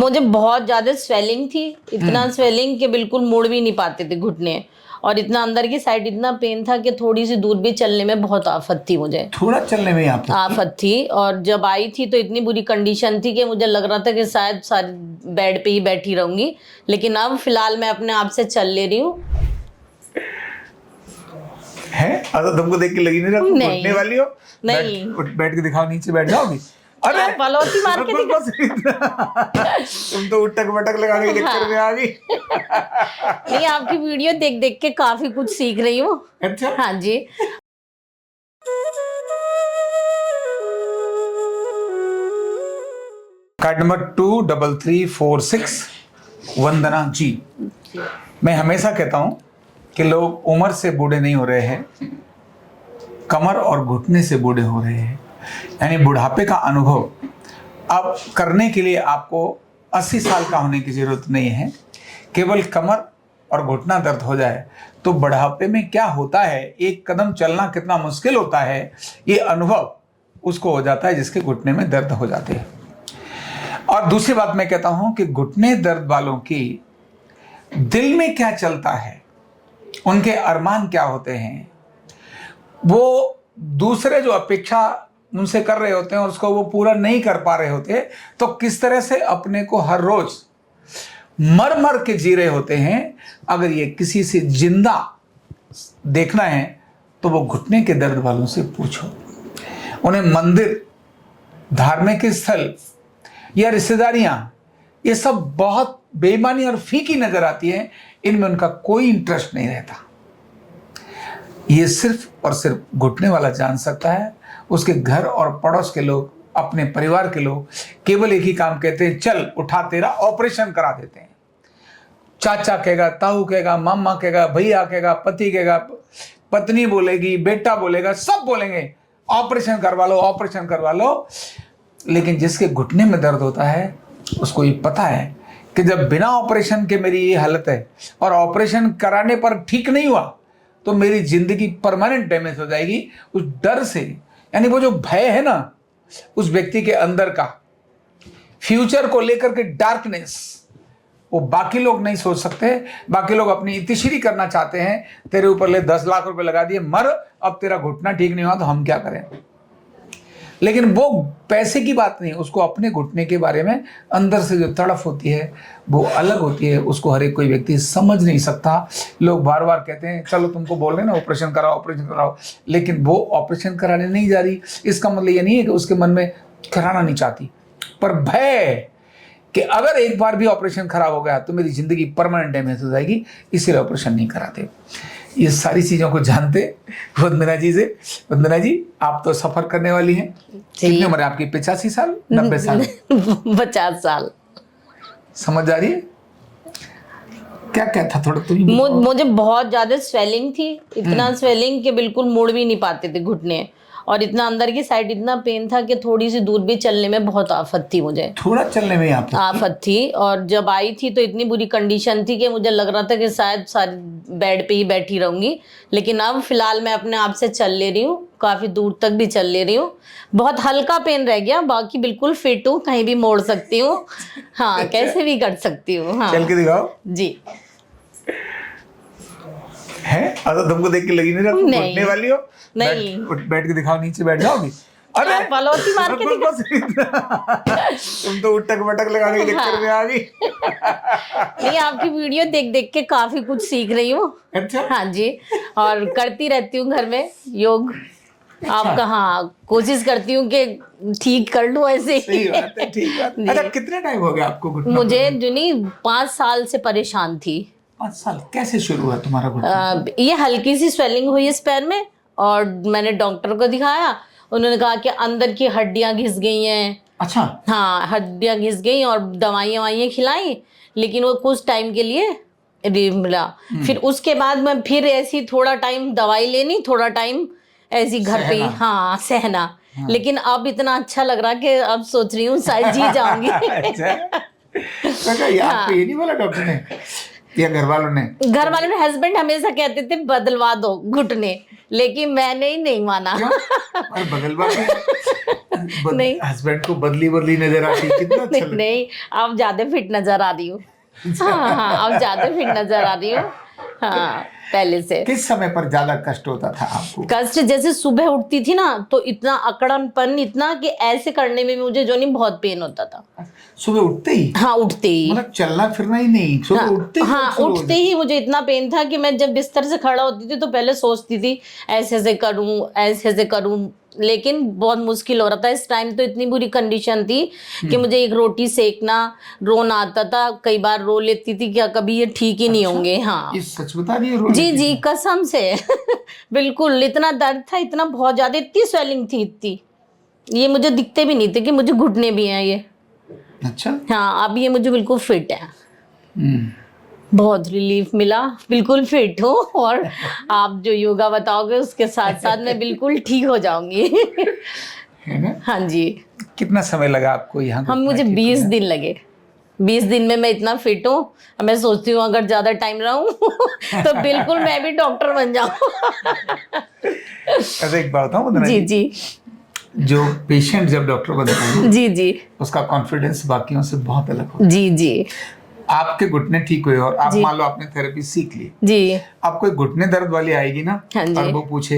मुझे बहुत ज्यादा स्वेलिंग थी, इतना स्वेलिंग कि बिल्कुल मुड़ भी नहीं पाते थे घुटने, और इतना अंदर की साइड इतना पेन था कि थोड़ी सी दूर भी चलने में बहुत आफत थी, मुझे थोड़ा चलने में आफत थी। और जब आई थी तो इतनी बुरी कंडीशन थी कि मुझे लग रहा था कि शायद सारी बेड पे ही बैठी रहूंगी, लेकिन अब फिलहाल मैं अपने आप से चल ले रही हूँ। है अगर तुमको देख के लगी नहीं रहा तुम नहीं। घुटने वाली हो? नहीं। बैठ के दिखाओ, नीचे बैठ जाओगी। अरे आप पलौती मार के बस तुम तो उटक बटक लगाने के चक्कर में आ गई। नहीं, आपकी वीडियो देख देख के काफी कुछ सीख रही हूँ। अच्छा, हाँ जी। कार्ड नंबर 23346 वंदना जी। मैं हमेशा कहता हूं कि लोग उम्र से बूढ़े नहीं हो रहे हैं, कमर और घुटने से बूढ़े हो रहे हैं। यानी बुढ़ापे का अनुभव अब करने के लिए आपको 80 साल का होने की जरूरत नहीं है। केवल कमर और घुटना दर्द हो जाए तो बुढ़ापे में क्या होता है, एक कदम चलना कितना मुश्किल होता है, ये अनुभव उसको हो जाता है जिसके घुटने में दर्द हो जाते हैं। और दूसरी बात मैं कहता हूं कि घुटने दर्द वालों की दिल में क्या चलता है, उनके अरमान क्या होते हैं, वो दूसरे जो अपेक्षा उनसे कर रहे होते हैं और उसको वो पूरा नहीं कर पा रहे होते, तो किस तरह से अपने को हर रोज मर मर के जी रहे होते हैं। अगर ये किसी से जिंदा देखना है तो वो घुटने के दर्द वालों से पूछो। उन्हें मंदिर, धार्मिक स्थल या रिश्तेदारियां, ये सब बहुत बेईमानी और फीकी नजर आती है, इनमें उनका कोई इंटरेस्ट नहीं रहता। ये सिर्फ और सिर्फ घुटने वाला जान सकता है। उसके घर और पड़ोस के लोग, अपने परिवार के लोग केवल एक ही काम कहते हैं, चल उठा तेरा ऑपरेशन करा देते हैं। चाचा कहेगा, ताऊ कहेगा, मामा कहेगा, भैया कहेगा, पति कहेगा, पत्नी बोलेगी, बेटा बोलेगा, सब बोलेंगे ऑपरेशन करवा लो, ऑपरेशन करवा लो। लेकिन जिसके घुटने में दर्द होता है उसको ये पता है कि जब बिना ऑपरेशन के मेरी ये हालत है और ऑपरेशन कराने पर ठीक नहीं हुआ तो मेरी जिंदगी परमानेंट डैमेज हो जाएगी। उस डर से, यानी वो जो भय है ना उस व्यक्ति के अंदर का, फ्यूचर को लेकर के डार्कनेस, वो बाकी लोग नहीं सोच सकते। बाकी लोग अपनी इतिश्री करना चाहते हैं, तेरे ऊपर ले 10 लाख रुपए लगा दिए, मर, अब तेरा घुटना ठीक नहीं हुआ तो हम क्या करें। लेकिन वो पैसे की बात नहीं, उसको अपने घुटने के बारे में अंदर से जो तड़फ होती है वो अलग होती है। उसको हर एक कोई व्यक्ति समझ नहीं सकता। लोग बार बार कहते हैं चलो तुमको बोल रहे हैं ना ऑपरेशन कराओ, ऑपरेशन कराओ, लेकिन वो ऑपरेशन कराने नहीं जा रही। इसका मतलब ये नहीं है कि उसके मन में कराना नहीं चाहती, पर भय कि अगर एक बार भी ऑपरेशन खराब हो गया तो मेरी जिंदगी परमानेंट डैमेज हो जाएगी, इसीलिए ऑपरेशन नहीं कराते। ये सारी चीजों को जानते वंदना जी से। वंदना जी, आप तो सफर करने वाली हैं। कितनी उम्र है आपकी? 85 साल, 90 साल? 50 साल। समझ आ रही है? क्या क्या था थोड़ा तुम मुझे बहुत ज्यादा स्वेलिंग थी, इतना स्वेलिंग कि बिल्कुल मुड़ भी नहीं पाते थे घुटने, और इतना अंदर की साइड इतना पेन था कि थोड़ी सी दूर भी चलने में बहुत आफत थी, मुझे थोड़ा चलने में आफत थी। और जब आई थी तो इतनी बुरी कंडीशन थी कि मुझे लग रहा था कि शायद सारी बेड पे ही बैठी रहूंगी, लेकिन अब फिलहाल मैं अपने आप से चल ले रही हूँ, काफी दूर तक भी चल ले रही हूँ। बहुत हल्का पेन रह गया, बाकी बिल्कुल फिट हूँ, कहीं भी मोड़ सकती हूँ। हाँ, कैसे भी कर सकती हूँ। हाँ, चल के दिखाओ जी। है अगर तुमको देख के लगी नहीं रहा तुम घुटने वाली हो? नहीं। बैठ के दिखाओ, नीचे बैठ जाओगी। अरे आप पलौती मार के बस तुम तो उटक बटक लगाने के चक्कर में आ गई। नहीं, आपकी वीडियो देख देख के काफी कुछ सीख रही हूँ। अच्छा, हाँ जी, और करती रहती हूँ घर में योग। आपका, हाँ, कोशिश करती हूँ कि ठीक कर लूँ ऐसे। सही बात है, ठीक बात। अच्छा, कितने टाइम हो गया आपको घुटना? मुझे जुनी 5 साल से परेशान थी। 5 साल? कैसे शुरू हुआ तुम्हारा घुटना? ये हल्की सी स्वेलिंग हुई इस पैर में, और मैंने डॉक्टर को दिखाया। उन्होंने कहा कि अंदर की हड्डियां घिस गई हैं। अच्छा। हाँ, हड्डियां घिस गई और दवाइयाँ खिलाई, लेकिन वो कुछ टाइम के लिए मिला। फिर उसके बाद मैं फिर ऐसी थोड़ा टाइम दवाई लेनी, थोड़ा टाइम ऐसी घर पे, हाँ, सहना। हाँ। लेकिन अब इतना अच्छा लग रहा कि अब सोच रही हूँ शायद जी जाऊंगी। अच्छा, आपको ये नहीं बोला डॉक्टर ने या घर वालों ने? घर वालों ने, हस्बैंड हमेशा कहते थे बदलवा दो घुटने, लेकिन मैंने ही नहीं माना। और बदल बात नहीं। हस्बैंड को बदली नजर आती, कितना अच्छा लगता है। नहीं, अब ज्यादा फिट नजर आ रही हूँ। हाँ, अब ज्यादा फिट नजर आ रही हूँ। हाँ, पहले से। किस समय पर ज्यादा कष्ट होता था आपको? कष्ट जैसे सुबह उठती थी ना, तो इतना अकड़नपन, इतना कि ऐसे करने में मुझे जो नहीं बहुत पेन होता था। सुबह उठते ही? हाँ, उठते ही। मतलब चलना फिरना ही नहीं, सुबह हाँ, उठते ही? हाँ, उठते ही मुझे इतना पेन था कि मैं जब बिस्तर से खड़ा होती थी तो पहले सोचती थी ऐसे ऐसे करूं, ऐसे ऐसे करूं, लेकिन बहुत मुश्किल हो रहा था। इस टाइम तो इतनी बुरी कंडीशन थी कि मुझे एक रोटी सेकना, रोना आता था, कई बार रो लेती थी क्या कभी ये ठीक ही नहीं होंगे। हाँ, ये सच बता रही हो? जी जी, कसम से। बिल्कुल, इतना दर्द था, इतना बहुत ज्यादा, इतनी स्वेलिंग थी, इतनी, ये मुझे दिखते भी नहीं थे कि मुझे घुटने भी हैं ये। अच्छा। हाँ, अब ये मुझे बिल्कुल फिट है। हम्म। बहुत रिलीफ मिला, बिल्कुल फिट हूँ। और आप जो योगा बताओगे उसके साथ साथ मैं बिल्कुल ठीक हो जाऊंगी। है ना? हाँ जी। कितना समय लगा आपको यहाँ? हम मुझे 20 दिन लगे। 20 दिन में मैं इतना फिट हूँ। मैं सोचती हूँ अगर ज्यादा टाइम रहूं तो बिल्कुल मैं भी डॉक्टर बन जाऊं। ऐसे एक बात बताऊं वंदना जी जी जो पेशेंट जब डॉक्टर बनता है जी जी उसका कॉन्फिडेंस बाकियों से बहुत अलग होता है। जी जी आपके घुटने ठीक हुए और आप जी। मान लो आपने थेरेपी सीख ली, जी आप कोई घुटने दर्द वाली आएगी ना, हाँ जी। और वो पूछे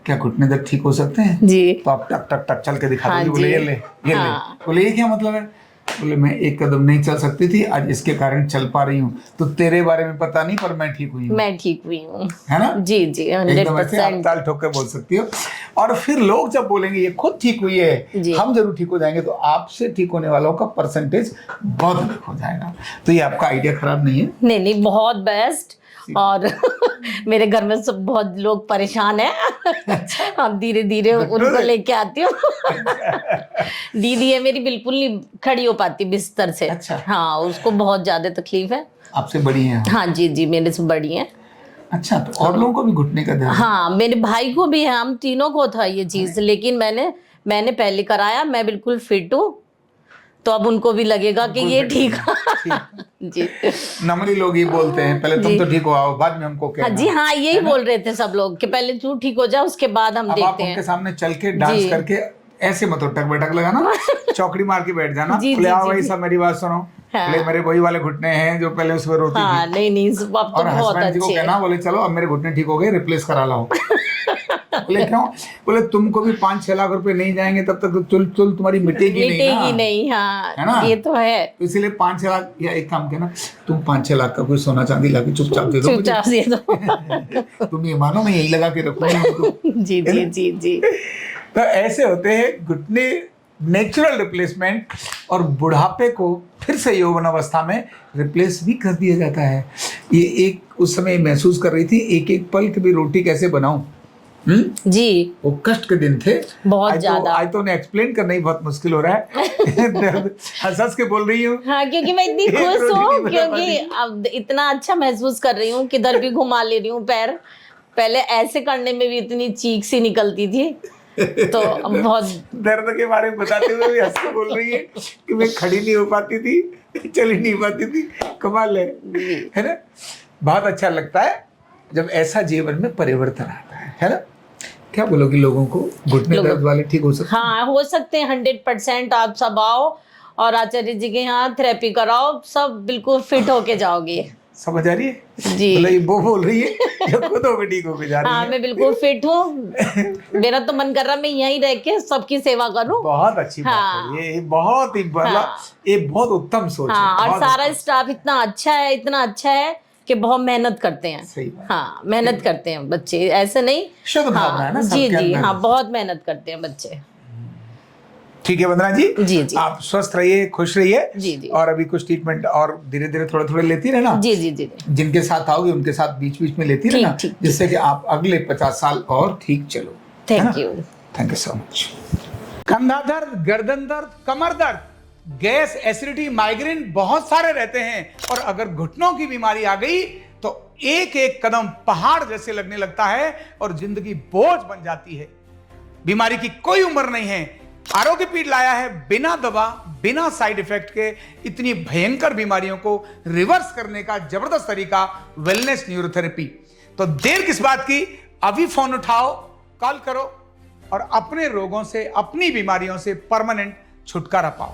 क्या घुटने दर्द ठीक हो सकते हैं, जी तो आप टक टक टक चल के दिखा हाँ दोगे, बोले जी। ये ले ये हाँ। ले, बोले ये क्या मतलब है, बोले मैं एक कदम नहीं चल सकती थी, आज इसके कारण चल पा रही हूँ, तो तेरे बारे में पता नहीं पर मैं ठीक हुई हूँ। मैं ठीक हुई हूँ। है ना? जी जी, एकदम ऐसे आप 100%। ताल ठोक के बोल सकती हो। और फिर लोग जब बोलेंगे ये खुद ठीक हुई है, जी। हम जरूर ठीक हो जाएंगे, तो आपसे ठीक होने वालों का परसेंटेज बहुत अधिक हो जाएगा। तो ये आपका आइडिया खराब नहीं है। नहीं नहीं, बहुत बेस्ट। और मेरे घर में सब बहुत लोग परेशान हैं। अब धीरे धीरे उनको लेके आती हूँ। दीदी है मेरी, बिल्कुल नहीं खड़ी हो पाती बिस्तर से। अच्छा। हाँ, उसको बहुत ज्यादा तकलीफ है। आपसे बड़ी हैं? हाँ जी जी, मेरे से बड़ी है। अच्छा, तो और लोगों को भी घुटने का दर्द? हाँ, मेरे भाई को भी है, हम तीनों को था ये चीज, लेकिन मैंने पहले कराया, मैं बिल्कुल फिट हूँ, तो अब उनको भी लगेगा कि ये ठीक है। जी नमरी लोग ही बोलते हैं पहले तुम तो ठीक हो आओ, बाद में हमको हाँ कहना। जी, हाँ, यही बोल रहे थे सब लोग कि पहले तू ठीक हो जा, उसके बाद हम अब आप देखते उनके हैं। सामने चल के डांस जी। करके ऐसे मत टक बैठक लगाना, चौकड़ी मार के बैठ जाना, जी, बोले जी, आओ जी, भाई जी। सब मेरी बात सुनो, हाँ। बोले मेरे वही वाले घुटने हैं जो पहले उसमें रोती हाँ, थी। नहीं नहीं, अब तो और बहुत हस्बैंड जी को अच्छे कहना, बोले चलो अब मेरे घुटने ठीक हो गए, रिप्लेस करा लाओ। बोले क्यों? बोले तुमको भी 5-6 लाख रुपए नहीं जाएंगे तब तक चुल तुम्हारी मिटेगी नहीं ना। नहीं। है ना? हाँ, ये तो है। तो इसीलिए 5-6 लाख, या एक काम करना, तुम 5-6 लाख का कोई सोना चांदी ला के चुपचाप दे दो मुझे। चुपचाप दे दो। तुम ये मानो मैं यही लगा के रखूंगा उनको। जी जी जी जी। तो ऐसे होते हैं घुटने नेचुरल रिप्लेसमेंट, और बुढ़ापे को फिर से यौवन अवस्था में रिप्लेस भी कर दिया जाता है। ये एक उस समय महसूस कर रही थी, एक एक पल की भी रोटी कैसे बनाऊं। जी, वो कष्ट के दिन थे बहुत ज्यादा। आज तो उन्हें एक्सप्लेन करना ही बहुत मुश्किल हो रहा है। हंस के बोल रही हूँ। हाँ, क्योंकि मैं इतनी एक खुश रोटी हूँ, नहीं बना क्योंकि अब इतना अच्छा महसूस कर रही हूँ, किधर भी घुमा ले रही हूँ पैर। पहले ऐसे करने में भी इतनी चीख सी निकलती थी, तो अब बहुत दर्द के बारे में बताते हुए भी हंस के बोल रही है कि मैं खड़ी नहीं हो पाती थी, चल ही नहीं पाती थी। कमाल है ना? बहुत अच्छा लगता है जब ऐसा जीवन में परिवर्तन आता है ना? क्या बोलोगी लोगों को, घुटने दर्द वाले ठीक हो सकते हैं? हाँ, हो सकते हैं 100%। आप सब आओ और आचार्य जी के यहाँ थेरेपी कराओ, सब बिल्कुल फिट होके जाओगे। समझ आ रही है? जी। मतलब ये वो बोल रही है जो खुद होकर ठीक होकर जा रही हाँ, है। मैं बिल्कुल फिट हूँ। मेरा तो मन कर रहा मैं यहीं रह के सबकी सेवा करूँ। बहुत अच्छी हाँ। बात है ये, बहुत ही मतलब हाँ। ये बहुत उत्तम सोच है। हाँ, और बहुत सारा उत्तम। स्टाफ इतना अच्छा है, इतना अच्छा है कि बहुत मेहनत करते हैं। सही बात। हाँ, मेहनत करते हैं बच्चे, ऐसे नहीं। शुद्ध भावना है ना हाँ, जी सबके जी, अंदर। हाँ, बहुत मेहनत करते हैं बच्चे। ठीक है वंदना जी, जी जी आप स्वस्थ रहिए, खुश रहिए। जी जी और अभी कुछ ट्रीटमेंट और धीरे धीरे थोड़े थोड़े लेती रहना। जी जी जी। जिनके साथ आओगे उनके साथ बीच बीच में लेती ठीक, रहना, ठीक, जिससे कि आप अगले 50 साल और ठीक चलो। Thank you. Thank you so much. कंधा दर्द, गर्दन दर्द, कमर दर्द, गैस, एसिडिटी, माइग्रेन बहुत सारे रहते हैं, और अगर घुटनों की बीमारी आ गई तो एक एक कदम पहाड़ जैसे लगने लगता है और जिंदगी बोझ बन जाती है। बीमारी की कोई उम्र नहीं है। आरोग्य पीठ लाया है बिना दवा, बिना साइड इफेक्ट के इतनी भयंकर बीमारियों को रिवर्स करने का जबरदस्त तरीका, वेलनेस न्यूरोथेरेपी। तो देर किस बात की, अभी फोन उठाओ, कॉल करो और अपने रोगों से, अपनी बीमारियों से परमानेंट छुटकारा पाओ।